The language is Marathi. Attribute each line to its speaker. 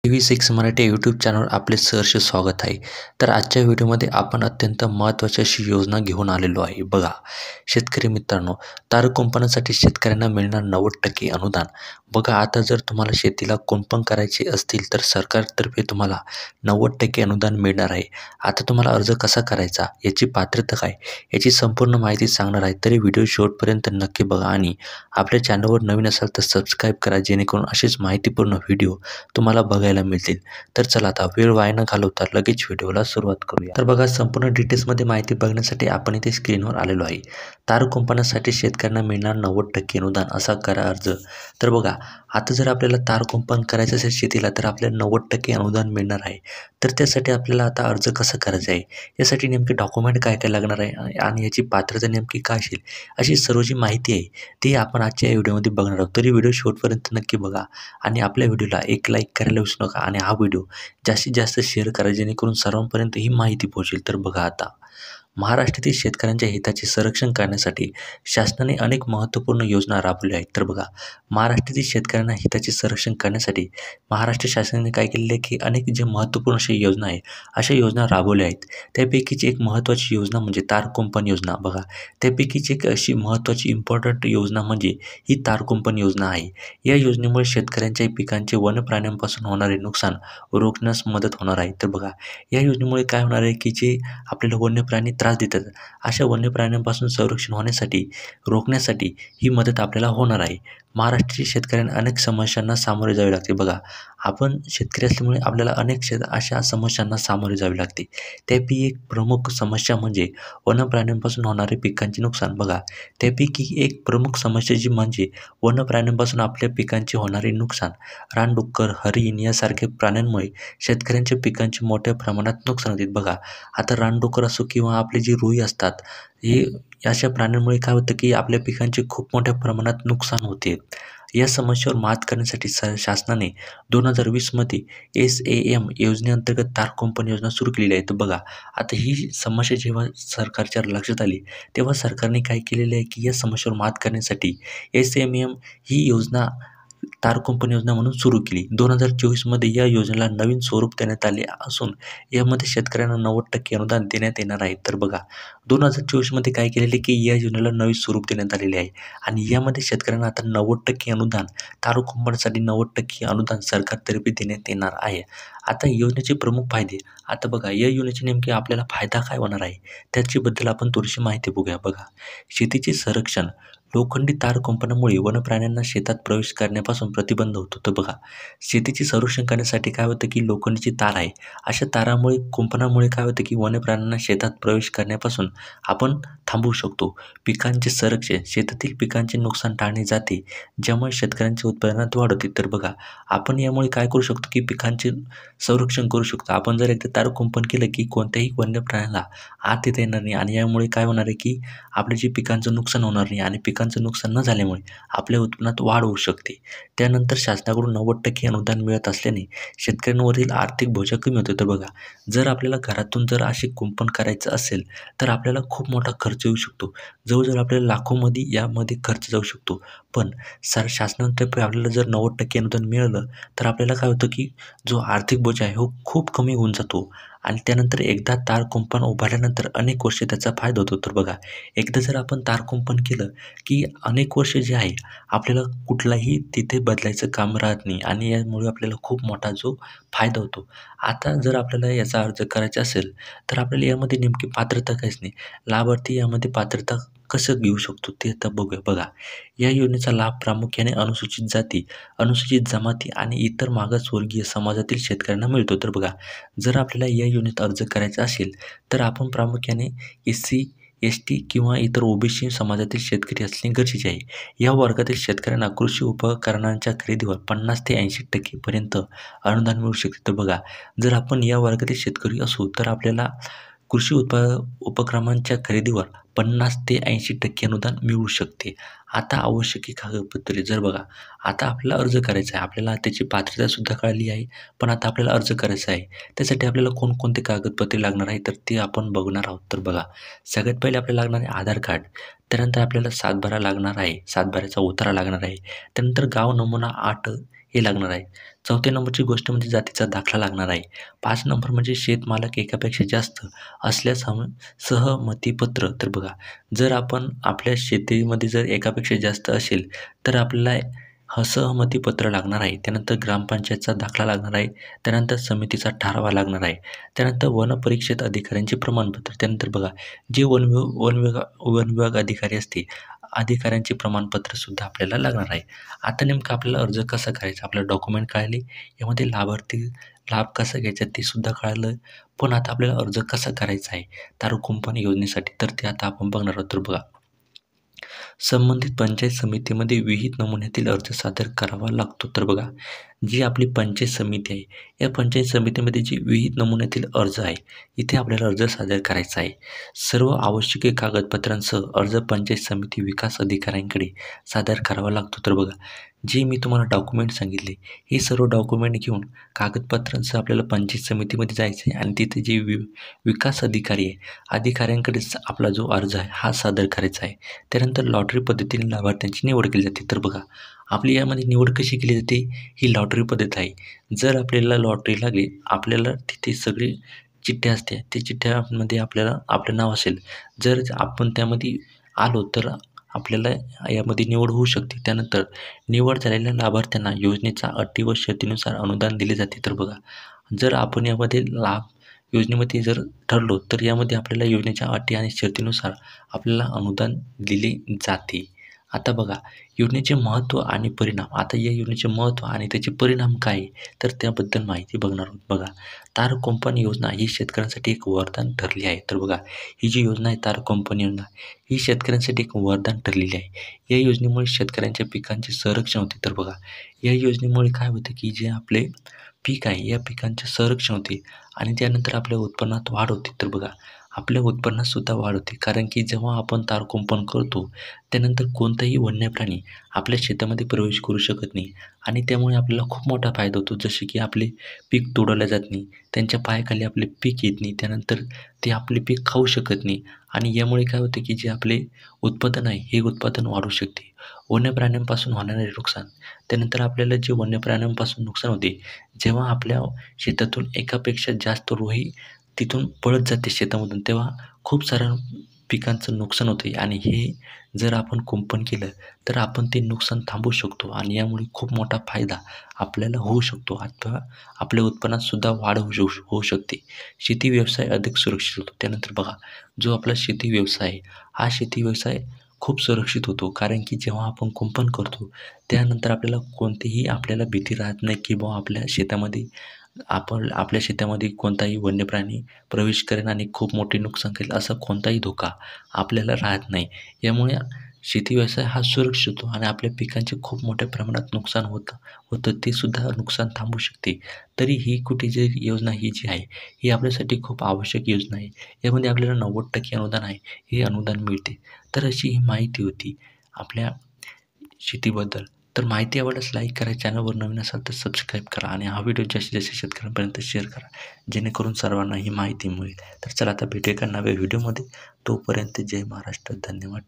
Speaker 1: TV6 मराठी यूट्यूब चॅनलवर आपले सहर्ष स्वागत आहे. तर आजच्या व्हिडिओमध्ये आपण अत्यंत महत्त्वाची अशी योजना घेऊन आलेलो आहे. बघा शेतकरी मित्रांनो, तार कुंपणासाठी शेतकऱ्यांना मिळणार 90% अनुदान. बघा आता जर तुम्हाला शेतीला कुंपण करायचे असतील तर सरकारतर्फे तुम्हाला 90% अनुदान मिळणार आहे. आता तुम्हाला अर्ज कसा करायचा, याची पात्रता काय, याची संपूर्ण माहिती सांगणार आहे. तरी व्हिडिओ शेवटपर्यंत नक्की बघा आणि आपल्या चॅनलवर नवीन असाल तर सबस्क्राईब करा, जेणेकरून असेच माहितीपूर्ण व्हिडिओ तुम्हाला बघायला मिळतील. तर चला आता वेळ वाया न घालवता लगेच व्हिडिओला सुरुवात करूया. तर बघा संपूर्ण डिटेल्समध्ये माहिती बघण्यासाठी आपण इथे स्क्रीनवर आलेलो आहे. तार कुंपणासाठी शेतकऱ्यांना मिळणार 90% अनुदान, असा करा अर्ज. तर बघा आता जर आपल्याला तार कुंपण करायचं असेल शेतीला तर आपल्याला 90% अनुदान मिळणार आहे. तर त्यासाठी आपल्याला आता अर्ज कसा करायचा आहे, यासाठी नेमके डॉक्युमेंट काय काय लागणार आहे आणि याची पात्रता नेमकी काय असेल, अशी सर्व जी माहिती आहे ती आपण आजच्या व्हिडिओमध्ये बघणार आहोत. तरी व्हिडिओ शेवटपर्यंत नक्की बघा आणि आपल्या व्हिडिओला एक लाईक करायला विसरू नका आणि हा व्हिडिओ जास्तीत जास्त शेअर करा, जेणेकरून सर्वांपर्यंत ही माहिती पोहोचेल. तर बघा आता महाराष्ट्रातील शेतकऱ्यांच्या हिताचे संरक्षण करण्यासाठी शासनाने अनेक महत्त्वपूर्ण योजना राबवल्या आहेत. तर बघा महाराष्ट्रातील शेतकऱ्यांना हिताचे संरक्षण करण्यासाठी महाराष्ट्र शासनाने काय केलेले आहे की अनेक जे महत्त्वपूर्ण अशा योजना आहे, अशा योजना राबवल्या आहेत. त्यापैकीची एक महत्त्वाची योजना म्हणजे तार कुंपण योजना. बघा त्यापैकीची एक अशी महत्त्वाची इम्पॉर्टंट योजना म्हणजे ही तार कुंपण योजना आहे. या योजनेमुळे शेतकऱ्यांच्या पिकांचे वन्यप्राण्यांपासून होणारे नुकसान रोखण्यास मदत होणार आहे. तर बघा या योजनेमुळे काय होणार आहे की जे आपल्याला वन्यप्राणी त्रास देतात, अशा वन्यप्राण्यांपासून संरक्षण होण्यासाठी रोखण्यासाठी ही मदत आपल्याला होणार आहे. महाराष्ट्रातील शेतकऱ्यांना अनेक समस्यांना सामोरे जावे लागते. बघा आपण शेतकरी असल्यामुळे आपल्याला अनेक अशा समस्यांना सामोरे जावे लागते. त्यापैकी एक प्रमुख समस्या म्हणजे वन्यप्राण्यांपासून होणारे पिकांचे नुकसान. बघा त्यापैकी एक प्रमुख समस्या जी म्हणजे वन्यप्राण्यांपासून आपल्या पिकांचे होणारे नुकसान. रानडुक्कर, हरिण यासारख्या प्राण्यांमुळे शेतकऱ्यांच्या पिकांचे मोठ्या प्रमाणात नुकसान होते. बघा आता रानडुक्कर असो किंवा आपले जे रुई असतात, हे अशा प्राण्यांमुळे काय होतं की आपल्या पिकांचे खूप मोठ्या प्रमाणात नुकसान होते. या समस्येवर मात करण्यासाठी शासनाने 2020 मध्ये SAM योजनेअंतर्गत तार कुंपण योजना सुरू केलेली आहे. तर बघा आता ही समस्या जेव्हा सरकारच्या लक्षात आली, तेव्हा सरकारने काय केलेले आहे की या समस्येवर मात करण्यासाठी SAM ही योजना तार कुंपण योजना म्हणून सुरू केली. 2024 मध्ये या योजनेला नवीन स्वरूप देण्यात आले असून यामध्ये शेतकऱ्यांना 90% अनुदान देण्यात येणार आहे. तर बघा 2024 मध्ये काय केलेले की या योजनेला नवीन स्वरूप देण्यात आलेले आहे आणि यामध्ये शेतकऱ्यांना आता 90% अनुदान, तार कुंपणासाठी 90% अनुदान सरकारतर्फे देण्यात येणार आहे. आता योजनेचे प्रमुख फायदे. आता बघा या योजनेचे नेमके आपल्याला फायदा काय होणार आहे, त्याच्याबद्दल आपण थोडीशी माहिती बघूया. बघा शेतीचे संरक्षण. लोखंडी तार कुंपणामुळे वन्यप्राण्यांना शेतात प्रवेश करण्यापासून प्रतिबंध होतो. तर बघा शेतीचे संरक्षण करण्यासाठी काय होतं की लोखंडीची तार आहे, अशा तारामुळे कुंपणामुळे काय होतं की वन्यप्राण्यांना शेतात प्रवेश करण्यापासून आपण थांबवू शकतो. पिकांचे संरक्षण. शेतातील पिकांचे नुकसान टाळले जाते, ज्यामुळे शेतकऱ्यांच्या उत्पादनात वाढ होते. तर बघा आपण यामुळे काय करू शकतो की पिकांचे संरक्षण करू शकतो. आपण जर एकदा तार कुंपण केलं की कोणत्याही वन्यप्राण्याला आत येता येणार नाही आणि यामुळे काय होणार आहे की आपल्या जे पिकांचं नुकसान होणार नाही आणि पिकांचं नुकसान न झाल्यामुळे आपल्या उत्पन्नात वाढ होऊ शकते. त्यानंतर शासनाकडून 90% अनुदान मिळत असल्याने शेतकऱ्यांवरील आर्थिक बोजा कमी होतो. तर बघा जर आपल्याला घरातून जर असे कुंपण करायचं असेल तर आपल्याला खूप मोठा खर्च येऊ शकतो. जवळजवळ आपल्याला लाखोमध्ये यामध्ये खर्च जाऊ शकतो. पण शासनातर्फे आपल्याला जर 90% अनुदान मिळालं तर आपल्याला काय होतं की जो आर्थिक बोजा आहे हो खूप कमी होऊन जातो आणि त्यानंतर एकदा तार कुंपण उभारल्यानंतर अनेक वर्षे त्याचा फायदा होतो. तर बघा एकदा जर आपण तार कुंपण केलं की अनेक वर्ष जे आहे आपल्याला कुठलाही तिथे बदलायचं काम राहत नाही आणि यामुळे आपल्याला खूप मोठा जो फायदा होतो. आता जर आपल्याला याचा अर्ज करायचा असेल तर आपल्याला यामध्ये नेमकी पात्रता काहीच नाही. लाभार्थी यामध्ये पात्रता कसं घेऊ शकतो ते आता बघूया. बघा या योजनेचा लाभ प्रामुख्याने अनुसूचित जाती, अनुसूचित जमाती आणि इतर मागासवर्गीय समाजातील शेतकऱ्यांना मिळतो. तर बघा जर आपल्याला या योजनेत अर्ज करायचा असेल तर आपण प्रामुख्याने SC, ST किंवा इतर OBC समाजातील शेतकरी असणे गरजेचे आहे. या वर्गातील शेतकऱ्यांना कृषी उपकरणांच्या खरेदीवर 50 ते 80% पर्यंत अनुदान मिळू शकते. तर बघा जर आपण या वर्गातील शेतकरी असू तर आपल्याला कृषी उपक्रमांच्या खरेदीवर 50 ते 80% अनुदान मिळू शकते. आता आवश्यक कागदपत्रे. जर बघा आता आपल्याला अर्ज करायचा आहे, आपल्याला त्याची पात्रतासुद्धा कळली आहे, पण आता आपल्याला अर्ज करायचा आहे. त्यासाठी आपल्याला कोणकोणते कागदपत्रे लागणार आहे तर ते आपण बघणार आहोत. तर बघा सगळ्यात पहिले आपल्याला लागणार आहे आधार कार्ड. त्यानंतर आपल्याला सातबारा लागणार आहे, सातबाऱ्याचा उतारा लागणार आहे. त्यानंतर गाव नमुना 8 हे लागणार आहे. 4थ्या नंबरची गोष्ट म्हणजे जातीचा दाखला लागणार आहे. 5 नंबर म्हणजे शेतमालक एकापेक्षा जास्त असल्यास सहमतीपत्र. तर बघा, जर आपण आपल्या शेतीमध्ये जर एकापेक्षा जास्त असेल तर आपल्याला असहमतीपत्र लागणार आहे. त्यानंतर ग्रामपंचायतचा दाखला लागणार आहे. त्यानंतर समितीचा ठराव लागणार आहे. त्यानंतर वनपरिक्षेत्र अधिकाऱ्यांचे प्रमाणपत्र. त्यानंतर बघा, जे वन विभाग अधिकारी असते, अधिकाऱ्यांचे प्रमाणपत्रसुद्धा आपल्याला लागणार आहे. आता नेमकं आपल्याला अर्ज कसा करायचा, आपल्याला डॉक्युमेंट कळाले, यामध्ये लाभार्थी लाभ कसा घ्यायचा ते सुद्धा कळालं. पण आता आपल्याला अर्ज कसा करायचा आहे तारू कुंपण योजनेसाठी, तर ते आता आपण बघणार आहोत. तर बघा, संबंधित पंचायत समितीमध्ये विहित नमुन्यातील अर्ज सादर करावा लागतो. तर बघा, जी आपली पंचायत समिती आहे, या पंचायत समितीमध्ये जी विहित नमुन्यातील अर्ज आहे, इथे आपल्याला अर्ज सादर करायचा आहे. सर्व आवश्यक कागदपत्रांसह अर्ज पंचायत समिती विकास अधिकाऱ्यांकडे सादर करावा लागतो. तर बघा, जे मी तुम्हाला डॉक्युमेंट सांगितले, हे सर्व डॉक्युमेंट घेऊन कागदपत्रांसह आपल्याला पंचायत समितीमध्ये जायचं आहे आणि तिथे जे विकास अधिकारी आहे, अधिकाऱ्यांकडेच आपला जो अर्ज आहे हा सादर करायचा आहे. त्यानंतर लॉटरी पद्धतीने लाभार्थ्यांची निवड केली जाते. तर बघा, आपली यामध्ये निवड कशी केली जाते, ही लॉटरी पद्धत आहे. जर आपल्याला लॉटरी लागली, आपल्याला तिथे सगळी चिठ्ठ्या असते, त्या चिठ्ठ्यामध्ये आपल्याला आपलं नाव असेल, जर आपण त्यामध्ये आलो तर आपल्याला यामध्ये निवड होऊ शकते. त्यानंतर निवड झालेल्या लाभार्थ्यांना योजनेच्या अटी व शर्तीनुसार अनुदान दिले जाते. तर बघा, जर आपण यामध्ये लाभ योजनेमध्ये जर ठरलो तर यामध्ये आपल्याला योजनेच्या अटी आणि शर्तीनुसार आपल्याला अनुदान दिले जाते. आता बघा, योजनेचे महत्त्व आणि परिणाम. आता या योजनेचे महत्त्व आणि त्याचे परिणाम काय आहे, तर त्याबद्दल माहिती बघणार आहोत. बघा, तार कुंपण योजना ही शेतकऱ्यांसाठी एक वरदान ठरली आहे. तर बघा, ही जी योजना आहे तार कुंपण योजना, ही शेतकऱ्यांसाठी एक वरदान ठरलेली आहे. या योजनेमुळे शेतकऱ्यांच्या पिकांचे संरक्षण होते. तर बघा, या योजनेमुळे काय होतं की जे आपले पीक आहे, या पिकांचे संरक्षण होते आणि त्यानंतर आपल्या उत्पन्नात वाढ होते. तर बघा, आपल्या उत्पन्नातसुद्धा वाढ होते, कारण की जेव्हा आपण तार कुंपण करतो, त्यानंतर कोणताही वन्य प्राणी आपल्या शेतामध्ये प्रवेश करू शकत नाही आणि त्यामुळे आपल्याला खूप मोठा फायदा होतो. जसे की आपले पीक तोडवलं जात नाही, त्यांच्या पायाखाली आपले पीक येत नाही, त्यानंतर ते आपले पीक खाऊ शकत नाही आणि यामुळे काय होतं की जे आपले उत्पादन आहे, हे उत्पादन वाढू शकते. वन्य प्राण्यांपासून होणारे नुकसान. त्यानंतर आपल्याला जे वन्य प्राण्यांपासून नुकसान होते, जेव्हा आपल्या शेतातून एकापेक्षा जास्त रोही तिथून पळत जाते शेतामधून, तेव्हा खूप साऱ्या पिकांचं नुकसान होते आणि हे जर आपण कुंपण केलं तर आपण ते नुकसान थांबवू शकतो आणि यामुळे खूप मोठा फायदा आपल्याला होऊ शकतो अथवा आपल्या उत्पन्नातसुद्धा वाढ होऊ शकते. शेती व्यवसाय अधिक सुरक्षित होतो. त्यानंतर बघा, जो आपला शेती व्यवसाय आहे, हा शेती व्यवसाय खूप सुरक्षित होतो, कारण की जेव्हा आपण कुंपण करतो त्यानंतर आपल्याला कोणतीही आपल्याला भीती राहत नाही की बुवा आपल्या शेतामध्ये कोणताही वन्य प्राणी प्रवेश करेल आणि खूप मोठे नुकसान करेल, असा कोणताही धोका आपल्याला राहत नाही. यामुळे शेती व्यवसाय हा सुरक्षित होतो आणि आपल्या पिकांचे खूप मोठ्या प्रमाणात नुकसान होतं ते सुद्धा नुकसान थांबू शकते. तरी ही कुठे जी योजना ही जी आहे, ही आपल्यासाठी खूप आवश्यक योजना आहे. यामध्ये आपल्याला 90% अनुदान आहे, हे अनुदान मिळते. तर अशी ही माहिती होती आपल्या शेतीबद्दल. तर माहिती आवडल्यास लाईक करा, चॅनलवर नवीन असाल तर सबस्क्राईब करा आणि हा व्हिडिओ जास्तीत जास्त शेतकऱ्यांपर्यंत शेअर करा, जेणेकरून सर्वांना ही माहिती मिळेल. तर चला, आता भेटूया एका नव्या व्हिडिओमध्ये. तोपर्यंत जय महाराष्ट्र. धन्यवाद.